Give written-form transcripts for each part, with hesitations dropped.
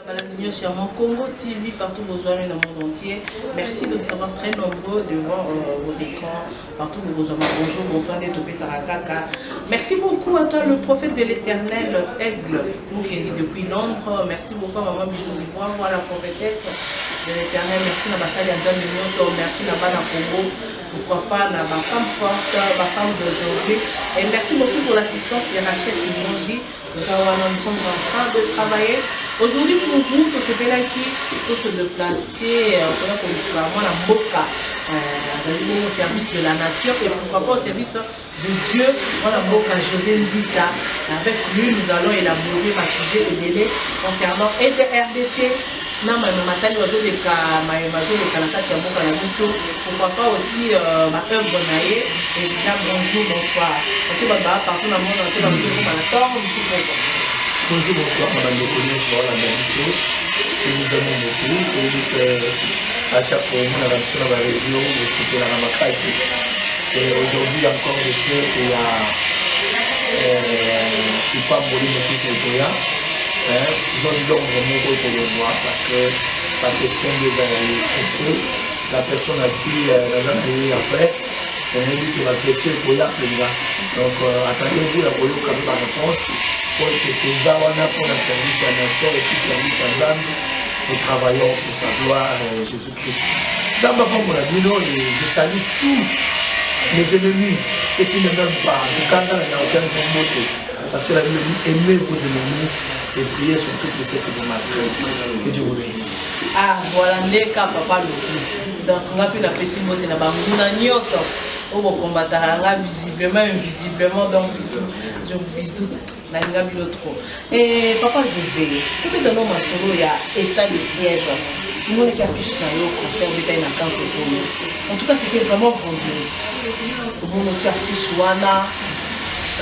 Sur mon Congo TV, partout vos amis dans le monde entier. Merci de nous avoir très nombreux devant vos écrans, partout vos amis. Bonjour, bonsoir, Topé Sarakaka. Merci beaucoup à toi, le prophète de l'éternel, Aigle, nous qui est depuis Londres. Merci beaucoup à maman Bijou Livoire, moi la prophétesse de l'éternel. Merci à Bassali Anzamignoto, merci à Bana Congo. Pourquoi pas la femme forte, ma femme d'aujourd'hui. Et merci beaucoup pour l'assistance de Rachel Imonji. Nous sommes en train de travailler. Aujourd'hui, pour vous, pour ce pays-là qui peut se déplacer, pour la Moka, au service de la nation et pourquoi pas au service de Dieu, la Moka José Ndita. Avec lui, nous allons élaborer ma sujet de délai concernant RDC. Non, mais matali wazo de la tâche à Moka pourquoi pas aussi ma œuvre naïe et déjà bonjour, bonsoir. Parce que partout dans le monde, on a bonjour, bonsoir, madame de Cognos, sur la mission que nous aimons beaucoup. Et à chaque fois, on a la mission dans la région, je suis la Ramakasi. Et aujourd'hui encore, je sais qu'il y a pas mourir de tout le Goya. Ils ont dit donc vraiment pour le moi parce que la question des années, la personne à qui la jeune a après, elle dit que la question est Goya plein. Donc, attendez-vous la Goya comme la réponse. Pour que les Awana pour le service à la nation et puis service à Zambie, nous travaillons pour sa gloire Jésus-Christ. Zamba pour mon ami, je salue tous mes ennemis, ceux qui ne m'aiment pas. Du Kanda n'a aucun mot. Parce que la Bible dit aimez vos ennemis et priez surtout pour ceux qui vous maltraitent. Que Dieu vous bénisse. Ah, voilà, Neka Papa Loku. Donc, on a pu la pécimité de la Bambouna. On va combattre visiblement, invisiblement. Donc, je vous bisous. Et Papa José, depuis dans nos masoro, il y a état de siège. Nous on est affiché dans le concert de en tout cas, c'était vraiment grandiose. Nous on affiche Wana.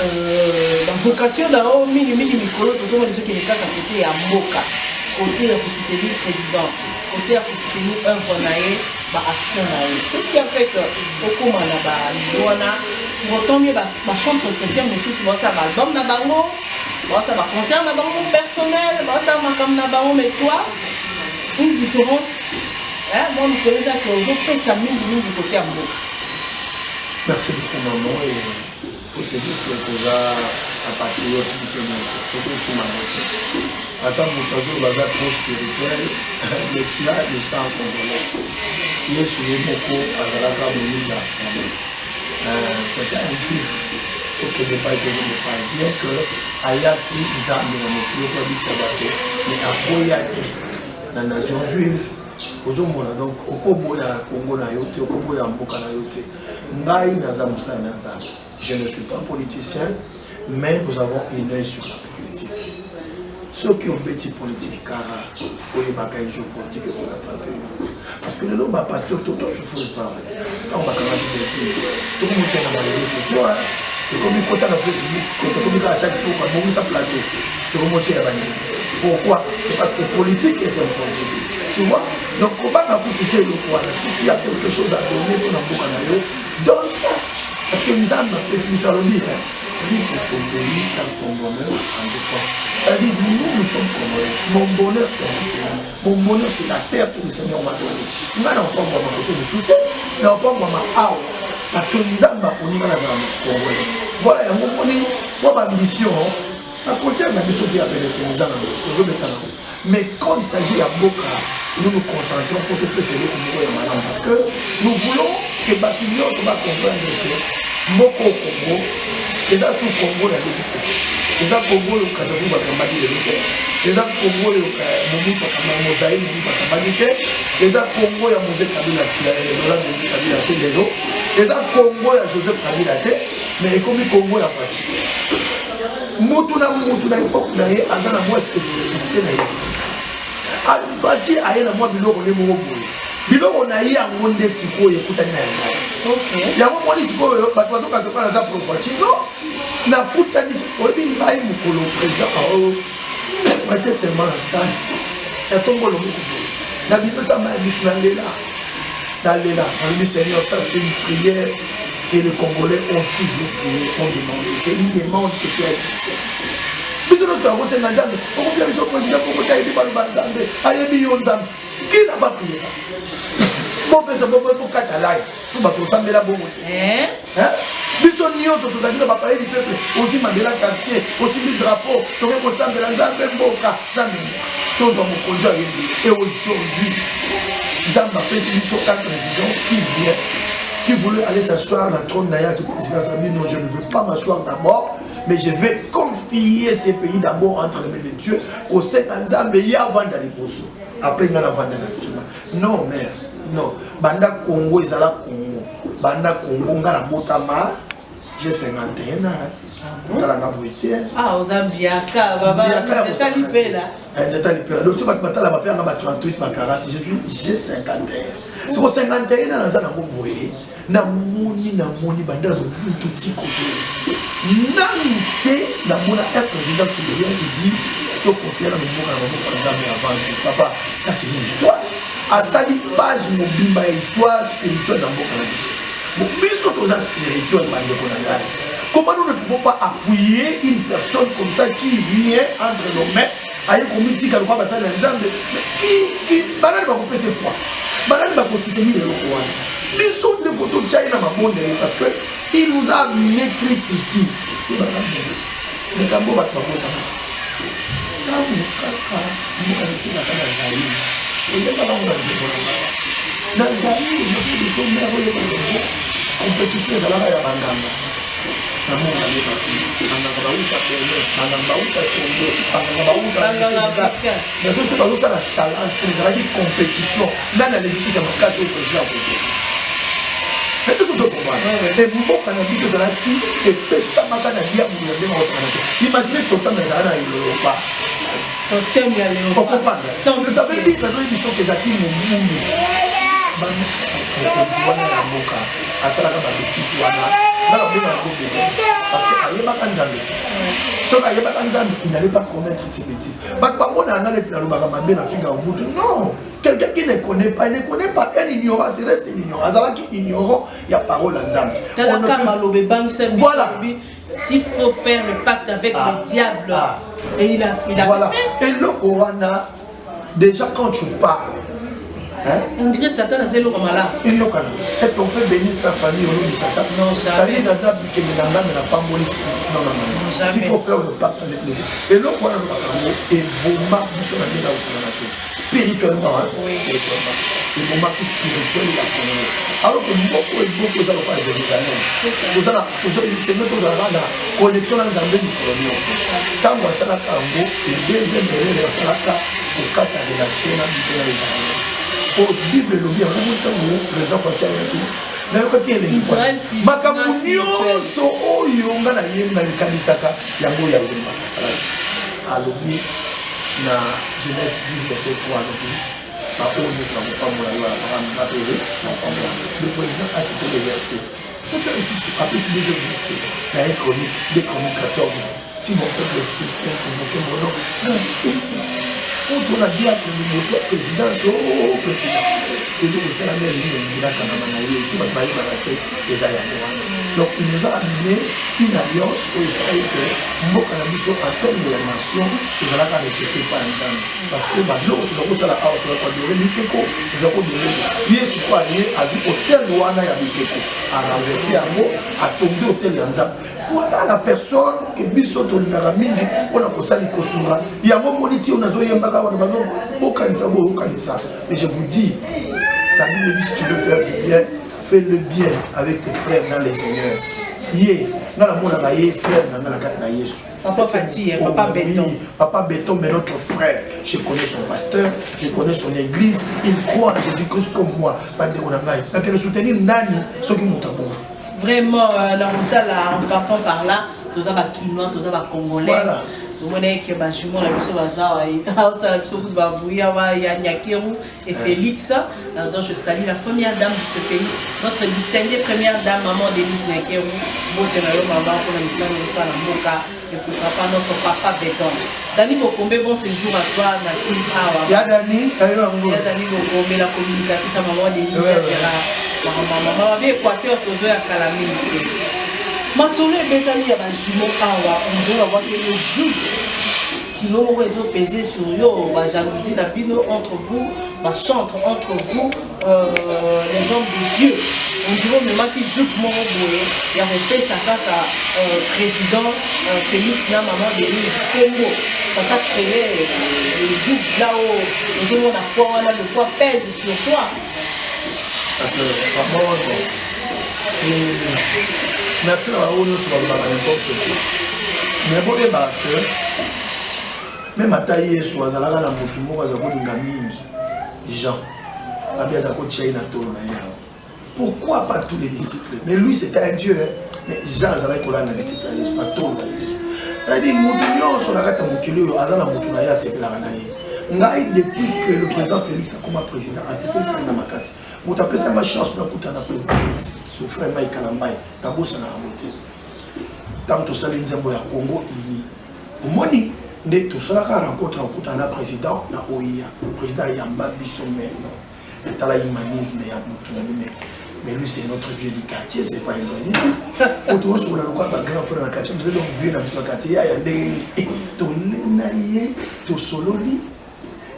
La vocation d'un mini micro, nous sommes les autres qui sont côté à Moka, côté pour soutenir le président, côté pour soutenir un bonaye, action naïe. Qu'est-ce qui a fait que au comment là-bas, autant mieux ma chambre chrétienne, mais tout souvent ça va l'album na bango, ça va concert na bango personnel, ça va comme na bango, mais toi, une différence. Moi, je connais ça que je fais ça mine du côté à Moka. Merci beaucoup maman et il faut se dire que déjà à partir de tout attends mon oiseau va trop spirituel, mais tu as le sang congolais. Il est sur le moko à la Moïla. C'était un juif, il faut que ne pas être bien que Ayaki Nzambe dans mon plus haut sabbaté, mais à Boyaki dans la nation juive. Donc, au Koboya Congo na yote, au Koboya Mboka na yote, Ngai Nazamusa Nzambe. Je ne suis pas politicien, mais nous avons une œil sur la politique. Ceux qui ont bêti politique, car il y a un jeu politique pour l'attraper. Parce que le nom va pasteur, tout souffre pas. Quand on va quand même dire tout le monde est dans les réseaux sociaux, comme il compte à Facebook, comme il à chaque jour, quand on sa plateau, tout le monde est là. Pourquoi? C'est parce que politique est impossible. Tu vois? Donc, on va quitter le pouvoir. Si tu as quelque chose à donner pour l'emploi, donne ça. Parce que nous avons pessimiste à le dire. Dis pour ton pays, car ton bonheur en dépend. C'est-à-dire, nous sommes congolais. Mon bonheur, c'est mon pays. Mon bonheur, c'est la terre que le Seigneur m'a donnée. Nous n'avons pas mon côté de soutien, mais on peut ma aou. Parce que nous avons ma congolais. Voilà, il y a mon bonheur. Moi, ma mission, ma conscience, ma mission qui appelle les gens. Mais quand il s'agit à Boka, nous nous concentrons pour que ce soit le Congo. Parce que nous voulons que Bapillon soit comprendre que Moko au Congo, les gens sous Congo la vérité. Les gens Congo le Kazakou va combattre les vérités. Les gens Congo le Moumi va combattre Mosaïque, va combattre les gens Congo ya Mosé Kabila, les gens Congo ya Joseph Kabila, mais comme Congo ya Fati. Moutuna époque na ye azana moi spécificité na ye. Fati aye na moi biloko ne mo boye. Biloko na ye yango nde sikoyo ekutani na yango. OK. Yango moni sikoyo bato bazoka soka na za propati. Non. Na kutani sikoyo bi ngai mukolo président prêter seulement un stade. Ya tombo lo mukolo. Na bimesa ma bisna lela. Dans lela, on dit Seigneur, ça c'est une prière que les Congolais ont toujours prié, ont demandé. C'est une demande que tu as fait. biso nyonso tokosenga nzambe okopia biso président kokota yebi baloba nzambe ayebi yo nzambe qui n'a pas prié ça bopesa bokata lai so bato osambela bongo te biso nyonso tozali na bapaye du peuple aussi mandela quartier osimbi drapeau toke kosambela nzambe mboka nzambe tozwa mokonzi ayebi et aujourd'hui nzambe apesi biso un président qui vient qui voulait aller s'asseoir dans le trône d'Aya qui président Sabi. Non, je ne veux pas m'asseoir d'abord, mais je vais confier ces pays d'abord entre les mains de Dieu. Au sein d'Anzambe, il y a avant d'aller pour ça. Après, il y a avant d'aller pour non, mère, non. Banda Congo, ils sont là Congo. Banda Congo, on a la botama. J'ai 51 ans. Ah, aux Ambiaka, c'est talipé là. C'est talipé là. Donc, tu vas te mettre là, tu vas 38, 40. J'ai 51. C'est pour 51 ans, dans un boyé. Namoni bandala tout petit côté. Namité namona un président qui vient qui dit que confier dans le monde avant papa ça c'est une histoire. À ça dit page mobimba histoire spirituelle dans mon canal. Bon biso toza spirituel bande konanga. Comment nous ne pouvons pas appuyer une personne comme ça qui vient entre nos mains aye komiti ka kwa basala nzambe qui banani ba kopesa poids. Banani ba ko soutenir le roi. Ils sont des photos de China parce qu'il nous a amené Christ ici. Mais quand on va te faire ça, quand on mais tout ce que pour moi, et mon cannabis, c'est là qui est fait ça, ma canadien, vous l'avez dit, imaginez que ton temps n'est pas là. On comprend. Ça veut dire que nous disons que Jacques mon monde. Il n'allait pas commettre ces bêtises. Non, quelqu'un qui ne connaît pas, il ne connaît pas. Elle ignore, c'est reste ignorant. Alors qui ignorant, il y a parole en Zambie. Voilà. S'il faut faire le pacte avec le diable, et il a voilà. Fait. Et le Corana, déjà quand tu parles, hein? On dirait que Satan a zéro comme là. Est-ce qu'on peut bénir sa famille au nom de Satan? Non, jamais. Non. S'il faut faire le pacte avec les autres. Et le Corana est vraiment spirituellement. Oui. Le moment spirituel est la alors que beaucoup dans le pas de Jérusalem. Vous avez la connexion dans les du colonial. Quand on s'en a et deuxième erreur, on s'en a au cas de relation dans l'Israël. Pour la Bible, le bien, les gens quand il y a Israël fils so oyo nga na yenga likanisaka yango ya yemba kasala alobi na Genèse 10 verset 3 alobi le président a cité le verset. Peut-être aussi après ce deuxième verset, il y a une chronique, des chroniques 14. Si mon peuple est spirituel, convoquez mon nom. Quand on a dit à le président, oh président, et donc c'est la même ligne, il a quand même tu vas te marier dans la tête des Ayamois. Donc il nous a amené une alliance au Israël que moi, quand on en termes de la nation, nous allons pas respecter par exemple. Parce que l'autre, nous allons avoir le Mikeko, nous allons donner. Il est sur quoi aller à l'hôtel Wana ya Mikeko, à renverser un mot, à tomber au hôtel Yanzam. Voilà la personne qui biso to ngaramindi on a kosali kosunga. Il y a mon moniti on a zoé mbaka on a bokanisa bokanisa. Mais je vous dis, la Bible dit si tu veux faire du bien, fais le bien avec tes frères dans les Seigneurs. Yé, dans la monde a yé frère dans la carte na Yesu. Papa Fati, papa Béton. Oui, papa Béton, mais notre frère. Je connais son pasteur, je connais son église. Il croit en Jésus-Christ comme moi. Donc le soutenir Nani, ce qui monte à bon. Vraiment, en passant par là, tous les Kinois, tous les Congolais. Voilà. Tout le monde est qui est bâtiment, la mission Bazawa, la mission Boubabouya, Nyakeru et Félix. Donc je salue la première dame de ce pays, notre distinguée première dame, maman Denise Nyakeru, Botenayo Maman, pour la mission de Salamboka, et pourquoi pas notre papa Béton. Dani Bokombe, bon séjour à toi, Nakim Awa. Il y a Dani Bokombe, la communicatrice à maman Denise Nyakeru. Maman, Équateur, Tozo et Calamine. Ma soeur est bétanie à Bajimo Awa, on veut avoir le jour. kilo réseau pesé sur yo, la jalousie d'abino entre vous, la chante entre vous, les hommes de Dieu. On dirait même qui joue mon boulot. Il y a fait ça président Félix na maman de Congo. Ça t'a créé le jour là où nous avons la foi, là le poids pèse sur toi. Parce que vraiment, merci d'avoir eu sur n'importe quoi. Mais bon, les batteurs, même à tailler sur la la motumo, à Zabolinga Mingi, Jean, à Biazako Tchaïna Tona. Pourquoi pas tous les disciples? Mais lui c'était un Dieu, hein? Mais Jean Zalai Kola na disciple, pas Tona. Ça veut dire Moutounion sur la rate Moukilo, Azana Moutounaya, c'est la Ranaï. Depuis que le président Félix a comme président, a séparé ça dans ma casse. Vous avez fait ma chance pour le président Félix, son frère Mike Kalambay, d'abord ça n'a pas été. Tant que ça, les Nzembo ya Congo uni. Au moni, tout cela rencontre un président na OIA, président Yamba Bissomé, et à la humanisme et à mais lui c'est notre vieux du quartier, c'est pas un président. Autour sur la loi, grand frère dans le quartier, nous devons vivre dans le quartier, il y a des tolenaïe, tout sololi.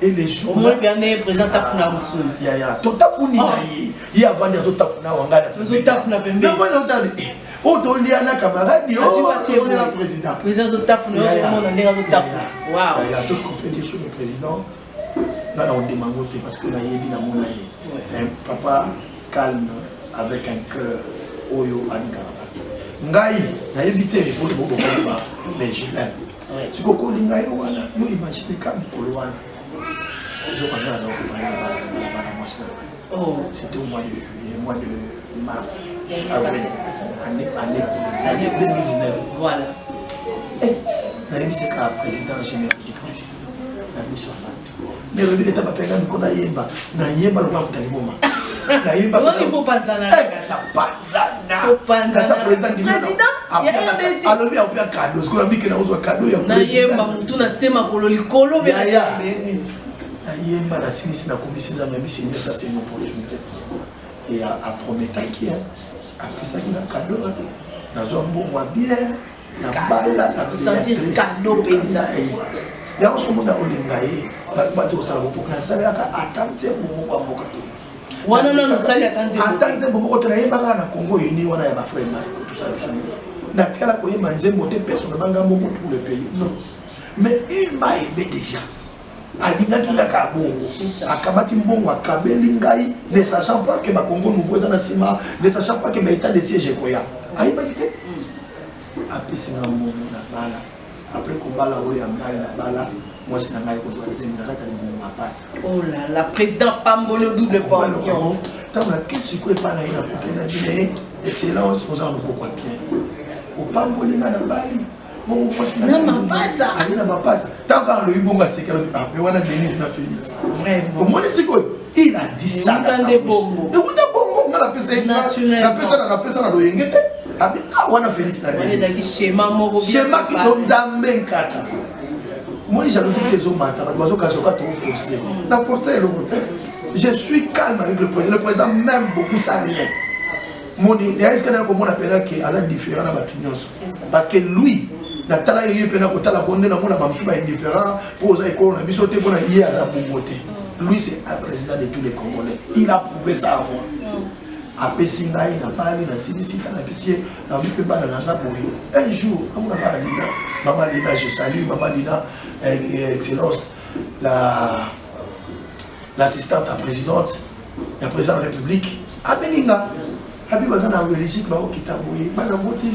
Et les jours. Au moins, bien né, président Tafuna Moussou. Il y a tout Tafuni naïe. Il y a vendu tout Tafuna Wangada. Tout Tafuna Pembe. Non, moi, non, oh, tu as un camarade, oh, tu es le président. Président Tafuna, tout le monde est tout Tafuna. Waouh. Il y a tout ce qu'on peut dire sur le président. Là, on demande parce que c'est un papa calme avec un cœur Oyo Anikaraba. Ngai, il a évité pour le beaucoup mais je l'aime. Si vous avez Ngai, vous imaginez comme Koloana. C'était au mois de juillet, mois de mars, avril, année 2019. Voilà. Et c'est le président général du président. La mission mais le but est pas peine qu'on a yemba, na yemba le blanc d'aliboma. Na yemba. Il faut pas zana. Faut pas zana. Ça président. Il y a un décès. Alors il y a un cadeau. Ce qu'on a dit que nous avons un cadeau. Na yemba mutu na sema kololi kolo be na yemba. Na yemba la sinisi na commission za mbi seigneur ça c'est une opportunité. Et à promettre qui a pris ça qui a cadeau. Na zo mbongo bien na bala na sentir cadeau penza. Il y a aussi un monde qui a été pour la salle à attendre pour moi. Non, salle attendre pour moi. Congo uni, on a un frère tout ça. Natikala ko yema nzembo te personnellement ngamo pour le pays. Non. Mais il m'a aidé déjà. Alinga kinga ka bongo. Akamati mbongo akabeli ngai, ne sachant pas que ma Congo nouveau za na sima, ne sachant pas que ma état de siège koya. Aïba ité. Après c'est ngamo na bala. Après qu'on bala ou ya ngai na bala, moi je n'ai pas eu de na kata ni ma passe. Oh là, la président Pambolo double pension. Tant que qu'est-ce que pas na ina kutena dîner, excellence vous en beaucoup bien. Au Pambolo na bali. Bon, na mapasa. Allez na mapasa. Tant qu'on le bonga c'est qu'elle après on a Denise na Félix. Vraiment. Moi c'est quoi? Il a dit ça. Et bongo. Et vous ta bongo na la pesa na pesa na loyengete. Ah, on a Félix na Denise. Schéma moko bien. Schéma qui donne zambe kata. Moi j'ai vu ces hommes matin, bazo kazoka to forcer. Na forcer le côté. Je suis calme avec le président. Le président m'aime beaucoup ça rien. Mon il y a ce qu'on a comme on appelle qui est différent dans Batignos. Parce que lui na tala yeye pena ko tala bonde na mona bamsuba indifférent pour ça école na bisoté pour na yeye aza bongoté. Lui c'est un président de tous les Congolais. Il a prouvé ça à moi. Après Singaï na parlé na Sibisi na pisier na mi pe bana na boye. Un jour comme na Lina, maman Lina je salue maman Lina excellence l'assistante à présidente, la présidente de la République à Beninga. Habi bazana en Belgique ba okitaboye bana moti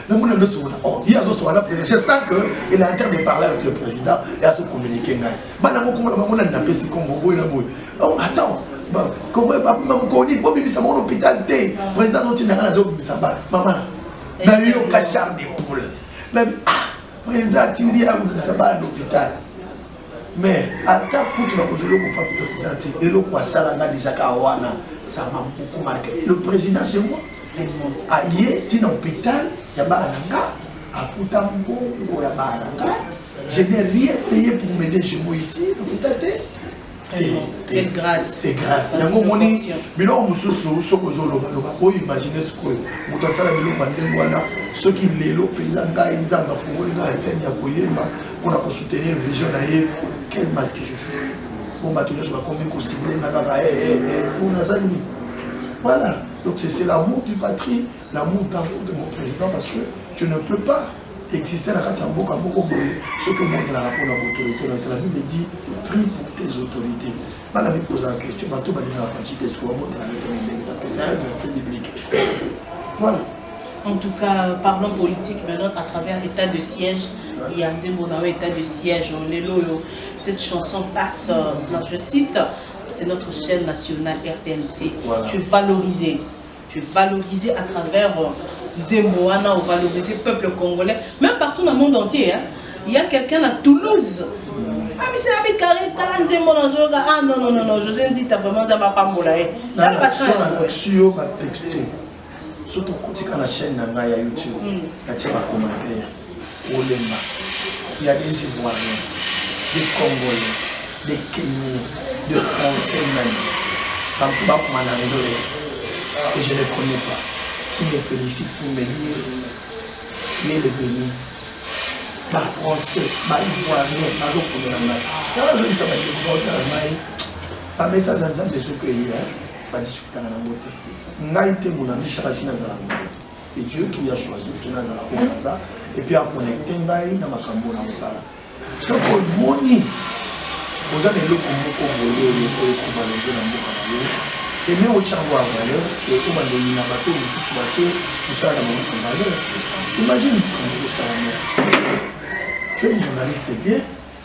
na mona no sona oh il y a zo sona président je sens que il est en train de parler avec le président et à se communiquer ngai bana moko mona na pesi comme boy na boy oh attends comment maman ko ni bobi bisa mon hôpital té président no tina na zo bisa ba maman na yo kachar de poule na président tindi ya bisa ba l'hôpital mais attends pour tu vas poser le président et le quoi ça là déjà kawana. Ça m'a beaucoup marqué. Le président chez moi, aïe, tu es dans l'hôpital, il y a Baranga, à Foutambo, il y a Baranga. Je n'ai rien payé pour m'aider chez moi ici, Quelle grâce. C'est grâce. Yango moni bilo mususu soko zoloba loba o imaginer ce que mutasala bilo bandeng wana ceux qui lelo penza ngai nzamba fungoli ngai tenya ya koyemba pour la soutenir vision na ye quel mal que je fais. Bon bah tu ne sais pas combien considérer na kaka pour nazali. Voilà. Donc c'est l'amour du patrie, l'amour d'amour de mon président parce que tu ne peux pas exister dans la Katamboka, ce que moi, dans la rapport à l'autorité, la Bible dit, prie pour tes autorités. Madame me pose la question, parce que c'est un verset biblique. Voilà. En tout cas, parlons politique maintenant à travers l'état de siège. Il y a un état de siège. Cette chanson passe, je cite, c'est notre chaîne nationale RTNC. Voilà. Tu es valorisé. Tu es valorisé à travers Zemmoana, ou valoriser le peuple congolais. Même partout dans le monde entier. Hein. Il y a quelqu'un à Toulouse. Ah, mais c'est un carré, ah non, non, non, non, José dit, t'as vraiment dans ma pambola. Surtout quand la chaîne na YouTube, il y a des commentaires, il y a des Ivoiriens, des Congolais, des Kenyans, des Français même. Comme ça, que je ne connais pas, qui me félicite pour me dire, mais le béni, par français, par ivoirien, par pas mais ça, c'est ce que il y a. Pas discuter dans la beauté. C'est Dieu qui a choisi qui n'a pas et puis à connecter Ngaï dans ma cambo dans ça. Ce qu'on moni, vous avez le c'est même au Tchangou à valeur que au Mandéli n'a pas tout ça dans mon valeur. Imagine comment ça tu es un journaliste bien,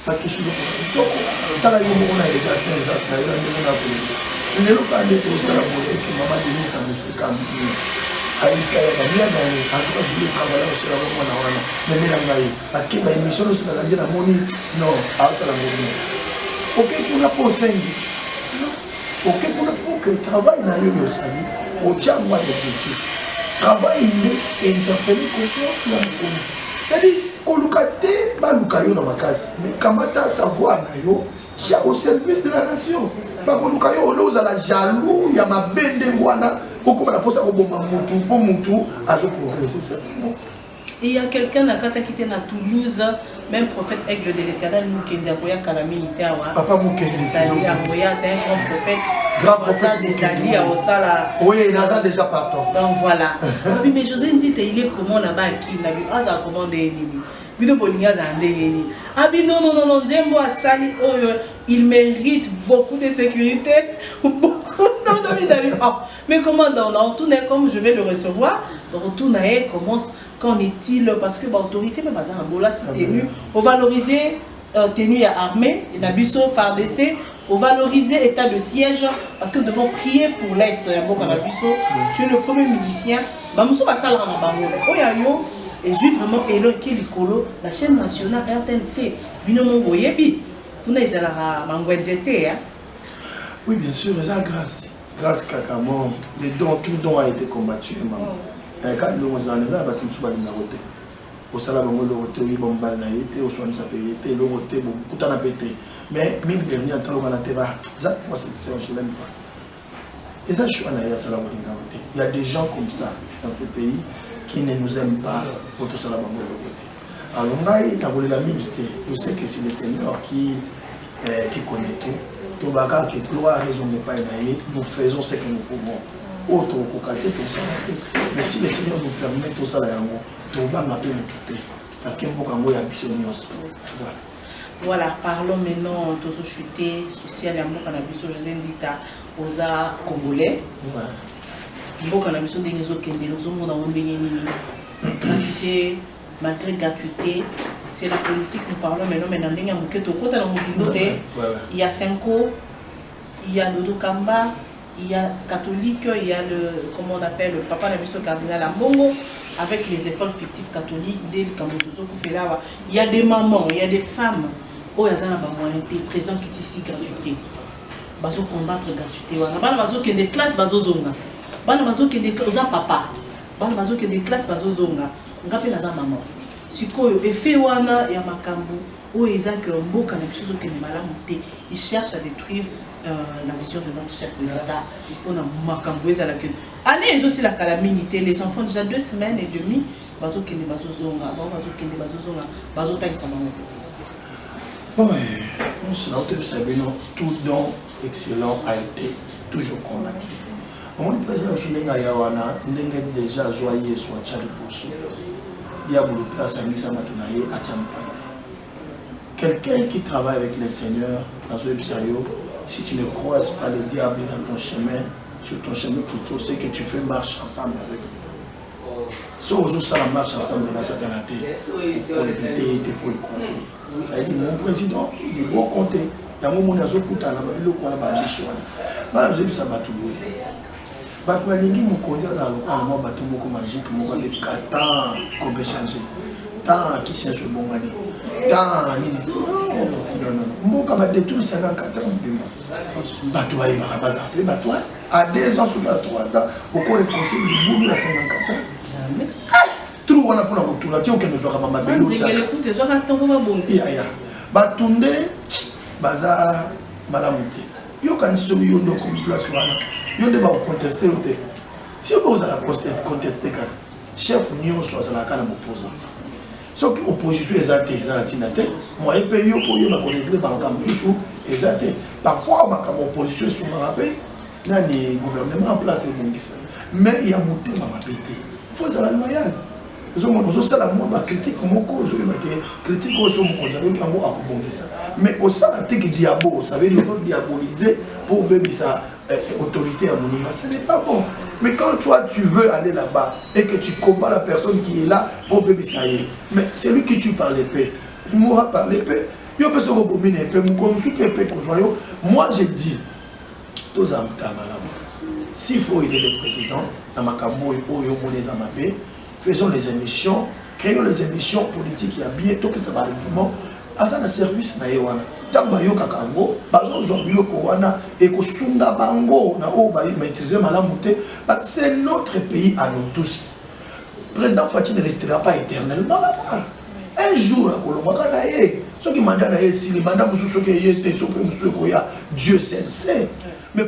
pas quelque chose de tout. T'as la on a les gaz, les as, on a ne l'ai pas dit au Salaboué que maman Denise a moussé comme à Iskaya, bien dans le cadre du travail au Salaboué, mais parce que ma émission sur la langue de la monnaie, non, à Salaboué. Ok, pour la pensée, ok, pour que le travail n'a eu au Sali, au Tchangwa d'exercice, travail et interpeller conscience sur la cause. C'est-à-dire, qu'on nous a dit, dans ma case, mais comment tu as savoir, au service de la nation. Pas qu'on nous caille à la jaloux, il y a ma bête de Guana, beaucoup de choses pour Moutou, à se progresser certainement. Et il y a quelqu'un qui était à Toulouse, même prophète Aigle de l'Éternel, Moukenda Boya Kalamilité. Papa Moukenda. C'est un grand prophète. Grand prophète. Des alliés à Osala. Oui, il a déjà partant. Donc voilà. Oui, mais José dit, il est comment là-bas qui n'a vu à commander il mérite beaucoup de sécurité, beaucoup mais comment on retourne comme je vais le recevoir, on retourne comment qu'en est-il parce que l'autorité même on valoriser tenue à armée, il a biso FARDC, on valoriser état de siège parce que nous devons prier pour l'Est. Tu es le premier musicien. Et je suis vraiment éloigné qui l'icolo, la chaîne nationale RTNC. Vous oui, bien sûr, c'est grâce. Grâce Kakamo, les dons, tout don a été combattu. Quand nous avons des arbres, nous sommes dans au salaire, il bon balnaïté, au soin de sa payété, le roté, beaucoup de pété. Mais mine de rien, quand on a été là, moi cette séance, je n'aime pas. Et ça, je suis en arrière, il y a des gens comme ça dans ces pays qui ne nous aiment pas pour tout ça là-bas de l'autre côté. Alors, on a voulu la militer. Je sais que c'est le Seigneur qui connaît tout. Tout le monde qui gloire raison de pas nous faisons ce que nous faisons. Autre côté, tout ça. Mais si le Seigneur nous permet tout ça là-bas, tout le monde peut nous quitter. Parce qu'il y a beaucoup de ambition. Voilà, parlons maintenant de ce chuté social et amour cannabis. Je vous invite aux Congolais. Gratuité, malgré gratuité, c'est la politique, nous parlons maintenant. Il y a Senko, il y a Dodo Kamba, il y a catholique, il y a le, comment on appelle, le papa Nabiso Cardinal Ambongo, avec les écoles fictives catholiques, il y a des mamans, il y a des femmes, oh, il y a des présidents qui sont ici gratuité. Bazo combattre gratuité. Bazo qui des classes, bazo zonga. Bazo qui des classes, papa. Bazo qui des classes, bazo zonga. Ngape na za maman. Sikoyo effet wana ya makambu où Isaac Mboka n'a plus aucune malamité. Il cherche à détruire la vision de notre chef de l'État. On a Makamboué à la queue. Allez, ils ont aussi la calamité. Les enfants, déjà 2 semaines et demie, Bazo Kende, Bazo Zonga, Bazo Kende, Bazo Zonga, Bazo Taï Samamote. Bon, vous savez, tout don excellent a été toujours combattu. Mon président Sunenga Yawana, Ndenge déjà joyeux soit Tchali Poso. Diaboulopia Sangisa Matunaye à Tchampati. Quelqu'un qui travaille avec le Seigneur dans ce Psayo, si tu ne croises pas le diable dans ton chemin, sur ton chemin plutôt, c'est que tu fais marche ensemble avec lui. Si on ça la marche ensemble dans cette année, pour éviter de pour y croiser. Il dit mon président, il est bon compté. Il y a un moment où il y a un coup de temps, il y a un mission. Voilà, je dis ça va tout louer. Batman Lingi m'a conduit dans le coin de moi, bateau magique, moi, avec 4 ans qu'on peut changer. Tant qui s'est sur le bon mani. Tant, non. Moi, quand je détruit 54 ans, bateau va y avoir pas appelé bateau. À 2 ans, sur 3 ans, au cours du conseil du boulot à 54 ans. Tout on a pour la retour, là, tu as aucun besoin de ma belle. C'est que l'écoute, ils ont attendu ma bonne. Batunde, baza, malamute. Yo quand tu es yondo comme place là, yondo va contester au thé. Si vous allez contester, chef union soit à la canne opposant. Ce qui opposition est athée, c'est la tinate. Moi, je paye pour y avoir régler par le camp est athée. Parfois, ma opposition est sur ma paix. Là, les gouvernements en place est bon. Mais il y a monté ma pété. Il faut être loyal. Critique critique mais au sein de diabo, ça veut dire diaboliser pour sa autorité à monument, ce n'est pas bon. Mais quand toi tu veux aller là-bas et que tu combats la personne qui est là pour bébé ça y est, mais c'est lui qui tue par l'épée, il mourra par l'épée. Moi je dis, s'il faut aider le président, faisons les émissions, créons les émissions politiques, il y a bientôt que ça va argument, à ça le service na yewana. Tant bayo kakango, bazo zobilo kowana et ko sunga bango na o ba maîtriser malamute, c'est notre pays à nous tous. Le président Fatih ne restera pas éternellement là-bas. Un jour à Kolomaka na ye, ceux qui mandent na ye si les mandats mususu ke yete, Dieu seul sait. Mais